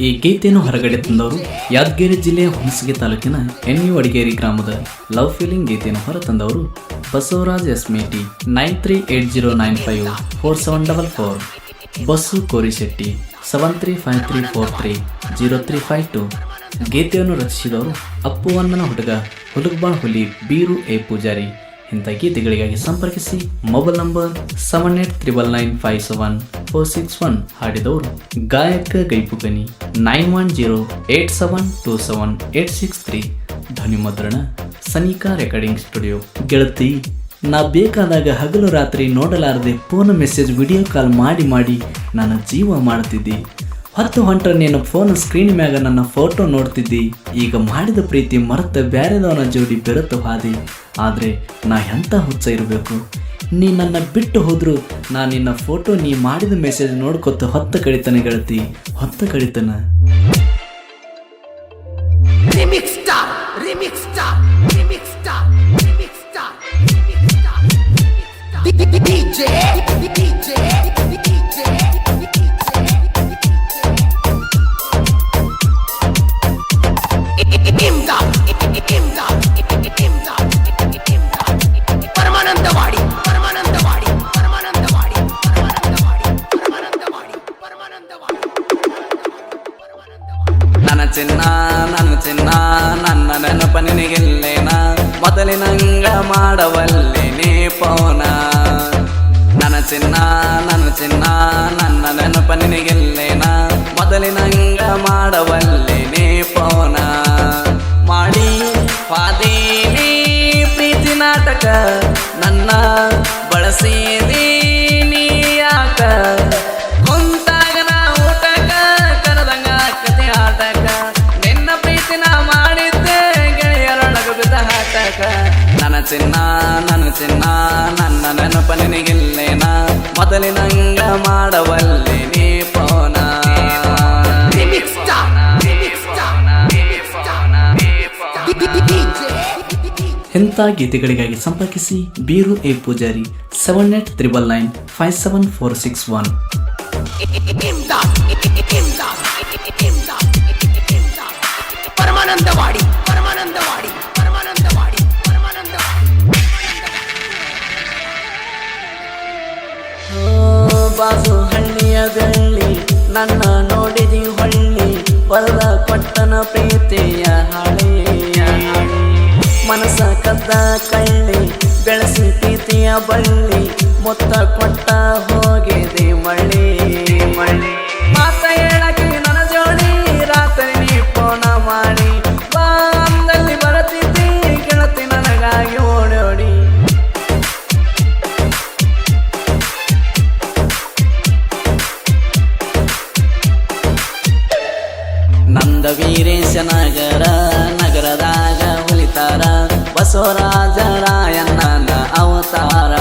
ಈ ಗೀತೆಯನ್ನು ಹೊರಗಡೆ ತಂದವರು ಯಾದಗಿರಿ ಜಿಲ್ಲೆಯ ಹುಣಸಗಿ ತಾಲೂಕಿನ ಎನ್ಯು ಅಡಿಗೇರಿ ಗ್ರಾಮದ ಲವ್ ಫೀಲಿಂಗ್ ಗೀತೆಯನ್ನು ಹೊರತಂದವರು ಬಸವರಾಜ್ ಎಸ್ಮೇಟಿ 9380954744 ಬಸ್ಸು ಕೋರಿಶೆಟ್ಟಿ 7353430352. ಗೀತೆಯನ್ನು ರಚಿಸಿದವರು ಅಪ್ಪುವಣ್ಣನ ಹುಡುಗ ಹುಡುಗಬಾಳ್ ಹುಲಿ ಬೀರು ಎ ಪೂಜಾರಿ. ಇಂಥ ಗೀತೆಗಳಿಗಾಗಿ ಸಂಪರ್ಕಿಸಿ ಮೊಬೈಲ್ ನಂಬರ್ 7899957461. ಹಾಡಿದವರು ಗಾಯಕ ಗೈಪುಗನಿ 9108727863. ಧ್ವನಿ ಮುದ್ರಣ ಸನಿಕಾ ರೆಕಾರ್ಡಿಂಗ್ ಸ್ಟುಡಿಯೋ. ಗೆಳತಿ, ನಾ ಬೇಕಾದಾಗ ಹಗಲು ರಾತ್ರಿ ನೋಡಲಾರದೆ ಫೋನ್ ಮೆಸೇಜ್ ವಿಡಿಯೋ ಕಾಲ್ ಮಾಡಿ ನನ್ನ ಜೀವ ಮಾಡ್ತಿದ್ದಿ. ಹೊಂಟ್ರ ನೀನು ಫೋನ್ ಸ್ಕ್ರೀನ್ ಮ್ಯಾಗ ನನ್ನ ಫೋಟೋ ನೋಡ್ತಿದ್ದಿ. ಈಗ ಮಾಡಿದ ಪ್ರೀತಿ ಮರೆತ ಬ್ಯಾರೆದವನ ಜೋಡಿ ಬೆರೆತು ಹಾದಿ. ಆದರೆ ನಾ ಎಂಥ ಹುಚ್ಚ ಇರಬೇಕು, ನೀ ನನ್ನ ಬಿಟ್ಟು ಹೋದ್ರು ನಾ ನಿನ್ನ ಫೋಟೋ ನೀ ಮಾಡಿದ ಮೆಸೇಜ್ ನೋಡ್ಕೊತ ಹೊತ್ತ ಕಡಿತಾನೆ ಗೆಳತಿ, ಹೊತ್ತ ಕಡಿತಾನ. ನನ್ನ ಚಿನ್ನ ನನ್ನ ನೆನಪ ನಿನಗಿಲ್ಲೇನ, ಮೊದಲಿನಂಗ ಮಾಡವಲ್ಲಿ ನೀ ಪೋನ. ನನ್ನ ಚಿನ್ನ ನನ್ನ ನೆನಪ ನಿನಗಿಲ್ಲೇನ, ಮೊದಲಿನಂಗ ಮಾಡವಲ್ಲಿ ನೀ ಪೋನ. ಮಾಡಿ ಪಾದೀನಿ ಪ್ರೀತಿ ನಾಟಕ, ನನ್ನ ಬಳಸಿದಿ ನೀ ಯಾಕ. ಕುಂತಾಗ ನಾ ಊಟಕ ಕರೆದಂಗ ಕತೆ ಆಟಕ, ನಿನ್ನ ಪ್ರೀತಿನ ಮಾಡಿದ್ದೆ ಗೆಳೆಯರೊಳಗ ಬಿದ್ದ ಹಾಟಕ. ನನ್ನ ಚಿನ್ನ ನನ್ನ ನೆನಪ ನಿನಗಿಲ್ಲೇನ, ಮೊದಲಿನಂಗ ಮಾಡವಲ್ಲಿ ನೀ ಪೋನ. ಇಂಥ ಗೀತೆಗಳಿಗಾಗಿ ಸಂಪರ್ಕಿಸಿ ಬೀರು ಎ ಪೂಜಾರಿ 7899957461. ಬಾಸು ಹಳ್ಳಿಯ ಗಳ್ಳಿ ನನ್ನ ನೋಡಿದಿ ಹೊಳ್ಳಿ, ಹೊರದ ಕೊಟ್ಟನ ಪ್ರೀತಿಯ ಹಾಳಿ. ಮನಸ ಕದ್ದ ಕಳ್ಳಿ ಬೆಳೆಸಿ ಪ್ರೀತಿಯ ಬಳ್ಳಿ, ಮೊತ್ತ ಕೊಟ್ಟ ಹೋಗಿದೆ ಮಳ್ಳಿ. ಮಾತ ಹೇಳಕ್ಕೆ ನನ್ನ ಜೋಡಿ ರಾತ್ರಿ ನೀ ಫೋನ ಮಾಡಿ, ಬಾಂದಲ್ಲಿ ಬರತಿದ್ದಿ ಗೆಳತಿ ನನಗಾಗಿ ಓಡೋಡಿ. ನಂದ ವೀರೇಶ ನಗರದಾಗ ಉಳಿತಾರ, ಬಸವರಾಜ ರಾಯಣ್ಣನ ಅವತಾರ.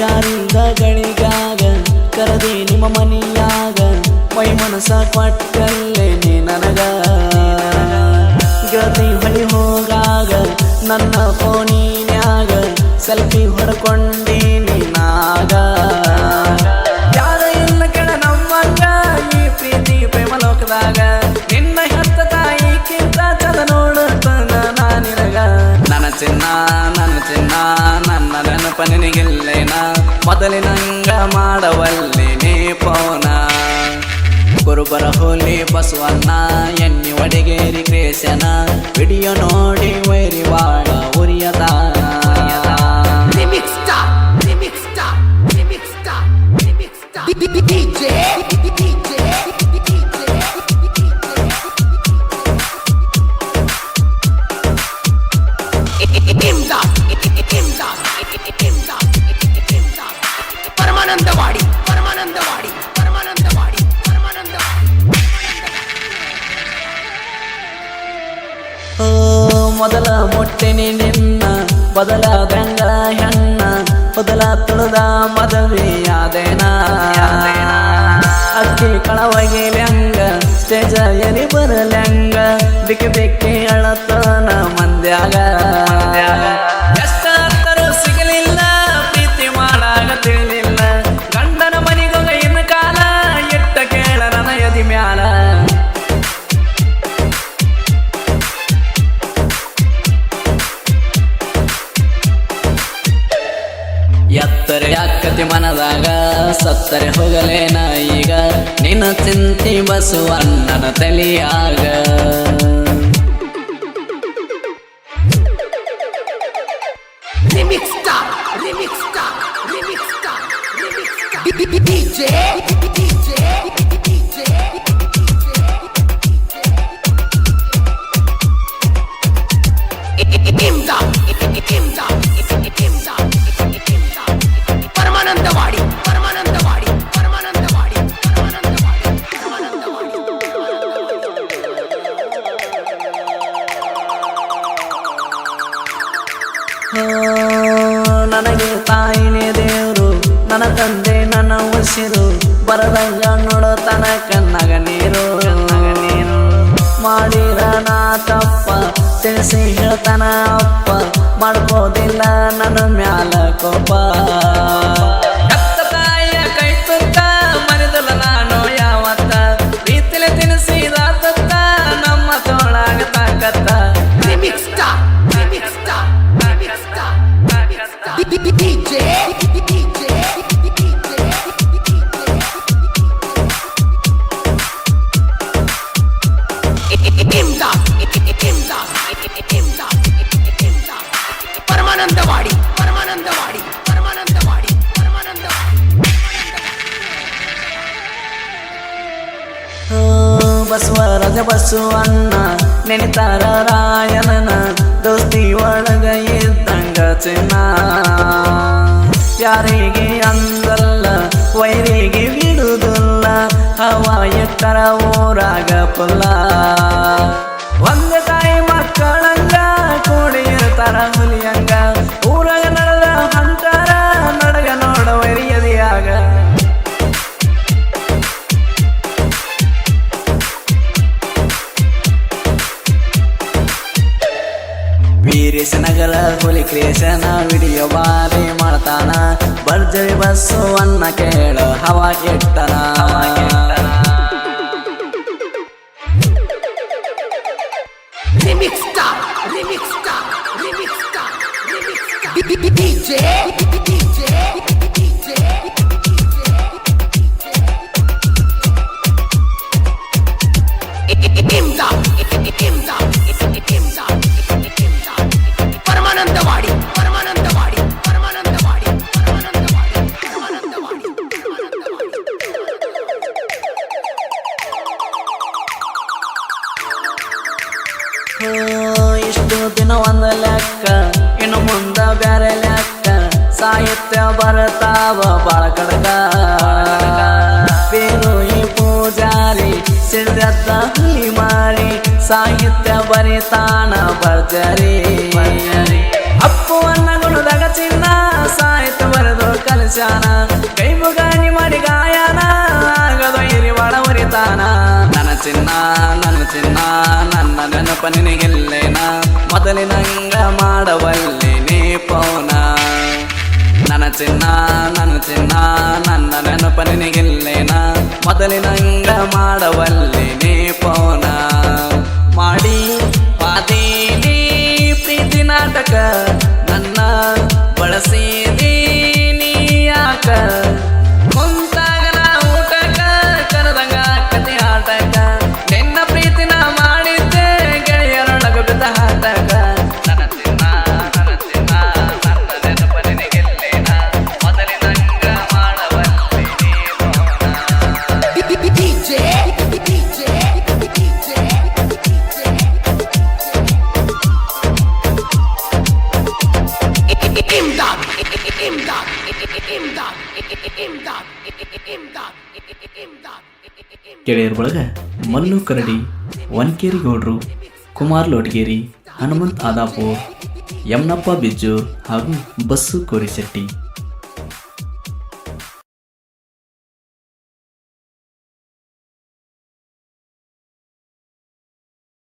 ಯಾರಿಂದ ಗಳಿಗಾಗ ಕರದಿ ನಿಮ್ಮ ಮನಿಯಾಗ, ಮೈ ಮನಸ ಕೊಟ್ಟಲ್ಲೇ ನೀ ನನಗ. ಗೆಳತಿ ಹೊಳಿ ಹೋಗಾಗ ನನ್ನ ಫೋನಿನ್ಯಾಗ ಸೆಲ್ಫಿ ಹೊಡ್ಕೊಂಡೀನಿ ನಾಗ. ಯಾರ ಇಲ್ಲ ಕೆಳ ನಮ್ಮಂಗ ಈ ಪ್ರೀತಿ ಪ್ರೇಮ ಲೋಕದಾಗ, ನಿನ್ನ ಹೆತ್ತ ತಾಯಿಕ್ಕಿಂತ ಚದ ನೋಡುತ್ತಾನ ನಾನಿನಗ. ನನ್ನ ಚಿನ್ನ ನನ್ನ ನೆನಪ ನಿನಗಿಲ್ಲೇನ, ಮೊದಲಿನಂಗ ಮಾಡವಲ್ಲಿ ನೀ ಪೋನ. ಗುರುಬರ ಹೋಲಿ ಬಸವಣ್ಣ ಎನ್ನಿ ಒಡಿಗೇರಿ ಕ್ರೇಶನ, ವಿಡಿಯೋ ನೋಡಿ ವೈರಿವಾಳ ಉರಿಯದಾನ. ಕೊಟ್ಟಿನಿ ನಿನ್ನ ಬದಲಾದಂಗ ಹೆಣ್ಣ ಬದಲ ತುಳಿದ ಮದುವೆಯಾದೇನ ಅಕ್ಕಿ ಕಳವಗಿಲ್ಯಂಗ ಸ್ಟೇಜ ಎಲಿ ಬರಲ್ಯಂಗ ಬಿಕ್ಕಿ ಬಿಕ್ಕಿ ಅಳತನ ಮಂದ್ಯಾಗ ಎಷ್ಟಾದರೂ ಸಿಗಲಿಲ್ಲ ಪ್ರೀತಿ ಮಾಡಾಗ ತಿಳಿಲಿಲ್ಲ ಗಂಡನ ಮನಿಗೋಗ ಇನ್ನು ಕಾಲ ಎಟ್ಟ ಕೇಳ ನನ್ನ ಎದಿ ಮ್ಯಾಲ ಎತ್ತರೆ ಅಕ್ಕತಿ ಮನದಾಗ ಸತ್ತರೆ ಹೋಗಲೇನ ಈಗ ನಿನ್ನ ಚಿಂತಿ ಬಸವಣ್ಣನ ತಲಿಯಾಗ ಪರಮಾನಂದವಾಡಿ ಪರಮಾನಂದವಾಡಿ ಪರಮಾನಂದವಾಡಿ ಪರಮಾನಂದವಾಡಿ ನನಗೆ ತಾಯಿನೇ ದೇವರು ನನ್ನ ತಂದೆ ನನ್ನ ಉಸಿರು ಬರದಂಗ ನೋಡೋ ತನಕ ನಗ ನೀರು ಮಾಡಿರ ನಾ ತಪ್ಪ ತಿಳಿಸಿ ಹೇಳ್ತಾನ ಅಪ್ಪ ಮಾಡ್ಬೋದಿಲ್ಲ ನನ್ನ ಮ್ಯಾಲ ಕೋಪ ಹೆತ್ತ ತಾಯಿಯ ಕೈ ತುತ್ತ ಮರಿದಲ್ಲ ನಾನು ಯಾವತ್ತ ಪ್ರೀತಿಲೆ ತಿನಿಸಿದ ತತ್ತ ನಮ್ಮ ತೋಳಾಗ ತಾಕತ್ತ ಪರಮಾನಂದವಾಡಿ ಪರಮಾನಂದವಾಡಿ ಪರಮಾನಂದವಾಡಿ ಪರಮಾನಂದವಾಡಿ ಬಸವರಾಜ ಬಸವಣ್ಣ ನೆನಿತಾರ ರಾಯನನ ದೋಸ್ತಿ ಒಳಗ ಇದ್ದಂಗ ಚಿನ್ನ ಯಾರಿಗೆ ಅಂದಲ್ಲ ವೈರಿಗೆ ಬಿಡುದಿಲ್ಲ ಹವ ಎತ್ತರ ಊರಾಗ ಪುಲ್ಲ ಒಂದು ತಾಯಿ ಮಕ್ಕಳಂಗ ಕೂಡಿರ್ತಾರ ಹುಲಿಯಂಗ ಊರಾಗ ನಡೆದ ಹೊಂಟಾರ ನಡಗ ನೋಡ ವೈರಿಯದಿಯಾಗ ವೀರೇಶನಗರ ಹುಲಿ ಕ್ರಿಯೇಷನ ವಿಡಿಯೋ ಬಾರಿ ಮಾಡ್ತಾನ ಭರ್ಜರಿ ಬಸವಣ್ಣ ಕೇಳು ಹವಾ ಕೆಟ್ಟನ ಪರಮಾನಂದವಾಡಿ ಪರಮಾನಂದವಾಡಿ ಪರಮಾನಂದವಾಡಿ ಪರಮಾನಂದವಾಡಿ ಪರಮಾನಂದವಾಡಿ ಇಷ್ಟು ದಿನ ಒಂದು ಲೆಕ್ಕ ಇನ್ನು ಮುಂದ ಬ್ಯಾರೆ ಲೆಕ್ಕ ಸಾಹಿತ್ಯ ಬರ್ತಾವ ಬಾಳ ಕಡಗ ಬೇರು ಈ ಪೂಜಾರಿ ಸಿಡ್ದತ್ತ ಹುಲಿ ಮಾರಿ ಸಾಹಿತ್ಯ ಬರಿತಾನ ಭರ್ಜರಿ ಅಪ್ಪು ಅನ್ನ ಗುಣದಾಗ ಚಿನ್ನ ಸಾಹಿತ್ಯ ಬರೆದು ಕಲಶಾನ ಕೈ ಮುಗಾನಿ ಮಾಡಿ ಗಾಯನ ಆಗದು ಇರಿ ಒಳ ಉರಿತಾನ ನನ್ನ ಚಿನ್ನ ನನ್ನ ನೆನಪ ನಿನಗಿಲ್ಲೇನ ಮೊದಲಿನಂಗ ಮಾಡಬಲ್ಲೆ ನೀ ಪೌನ ನನ್ನ ಚಿನ್ನ ನನ್ನ ನೆನಪ ನಿನಗಿಲ್ಲೇನ ಮೊದಲಿನಂಗ ಮಾಡಬಲ್ಲೆ ನೀ ಪೌನ ಮಾಡಿ ಪಾದೀನಿ ಪ್ರೀತಿ ನಾಟಕ ನನ್ನ ಬಳಸಿದಿ ನೀ ಯಾಕ ಮುಂತಾಗ ನಾ ಊಟಕ ಕರೆದಂಗ ಕತಿ ಆಟಕ ನಿನ್ನ ಪ್ರೀತಿನ ಮಾಡಿದ್ದೆ ಗೆಳೆಯರೊಳಗ ಬಿದ್ದ ಹಾಟಕ ನನ್ನ ಚಿನ್ನ ನನ್ನ ನೆನಪ ನಿನಗೆಲ್ಲೇನ ಮೊದಲಿನಂಗ ಮಾಡಬಲ್ಲೆ ನೀ ಗೆಳೆಯರ ಬಳಗ ಮಲ್ಲು ಕರಡಿ ವನ್ಕೇರಿ ಗೌಡ್ರು ಕುಮಾರ್ ಲೋಟಗೇರಿ, ಹನುಮಂತ್ ಆದಾಪುರ್, ಯಮನಪ್ಪ ಬಿಜ್ಜೂರ್ ಹಾಗೂ ಬಸ್ಸು ಕೋರಿಶೆಟ್ಟಿ.